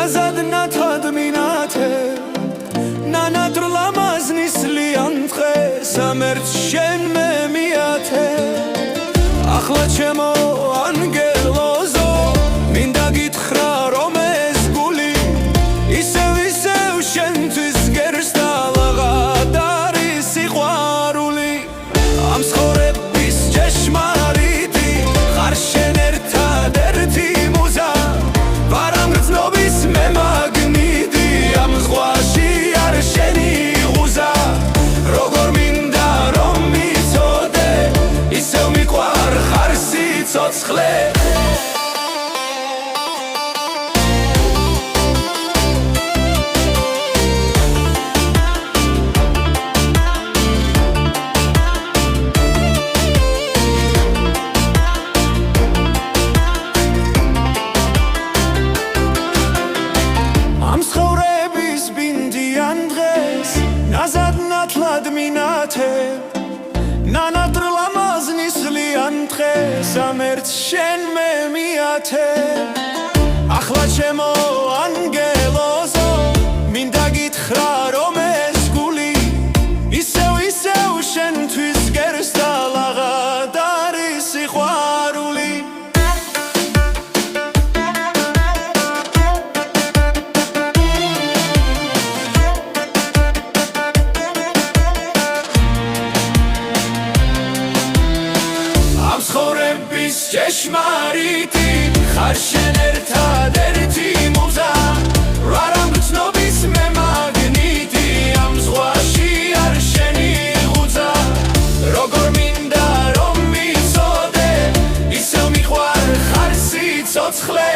ნაზადნათად მინათე ნანადრლამაზნის ლიანთხე სამერც შენ მე მიათე ახლა ჩემო ანგელოზო მინდა გითხრა რომ ეს გული ისევ შენთვის გერსდალაღად არის სიყვარული ამ ცხოვრების ჭეშმარიტი ხარ შენ ერთადერთი მუზა ვარ ამ გრძნობის მე მაგნიტი ამ ზღვაში არ შენი ღუზა როგორ მინდა რომ მიცოდე ისევ მიყვარ ხარ სიცოცხლე ნაზადნათლად მინათე ნანადრლამაზნის ლიანთხე სამერც შენ მე მიათე ახლა ჩემო ანგელოზო მინდა გითხრა რომ ეს გული ისევ შენთვის გერსდალაღად არის სიყვარული ცხოვრების ჭეშმარიტი ხარ შენ ერთადერთი მუზა ვარ ამ გრძნობის მე მაგნიტი ამ ზღვაში არ შენი ღუზა როგორ მინდა რომ მიცოდე ისევ მიყვარ ხარ სიცოცხლე